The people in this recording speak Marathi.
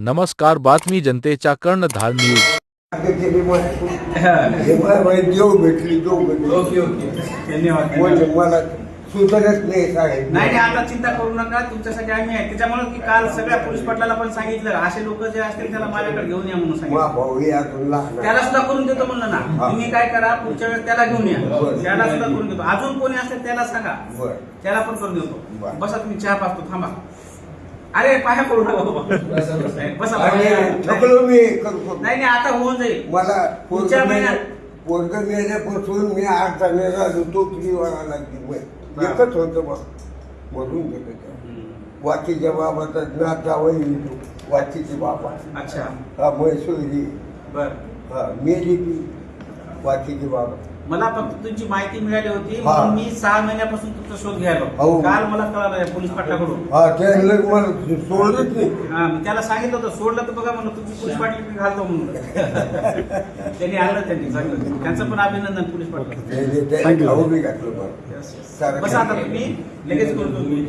नमस्कार, बातमी जनतेच्या कर्णधार न्यूज. देव भेटली ओके धन्यवाद. मला सुधारच नाही साहेब. नाही आता चिंता करू नका, तुमच्यासाठी आम्ही आहे. त्याच्यामुळे की काल सगळ्या पोलीस पाटलाला पण सांगितलं असे लोक जे असतील त्याला माझ्याकडे घेऊन या म्हणून सांगितलं. भाऊ अजून लहान त्याला सुद्धा करून देतो म्हणलं ना. तुम्ही काय करा, पुढच्या वेळेस त्याला घेऊन या, त्याला सुद्धा करून देतो. अजून कोणी असेल त्याला सांगा, त्याला पण करून देतो. बसा तुम्ही चहा पाचतो, थांबा. अरे पाया पडू नका बाबा, बसा. मी करतो. नाही आता होऊन जाईल. मला पुढच्या महिन्यात पोरग मिळाल्यापासून मी 8 महिन्याला होतो किती वारा लागली. एकच होतं मग मधून गेलं. वाचीच्या बाबाचा नाथ जावई वाचीचे बाबा. अच्छा. हा मैसुरी. बर. हा मेली ती वाचीचे बाबा. मला फक्त तुमची माहिती मिळाली होती म्हणून मी 6 महिन्यापासून तुमचा शोध घ्यायला. काल मला कळालं पोलीस पाटलाकडून. हा त्याला मला सोडलंच नाही. हा मी त्याला सांगितलं होतं, सोडलं तर बघा म्हणलं तुमची पोलीस पाटील घालतो म्हणून. त्यांनी आणलं, त्यांनी सांगितलं. त्यांचं पण अभिनंदन पोलीस पाटील. थँक्यू. घातलं मला. बस आता तुम्ही लगेच करून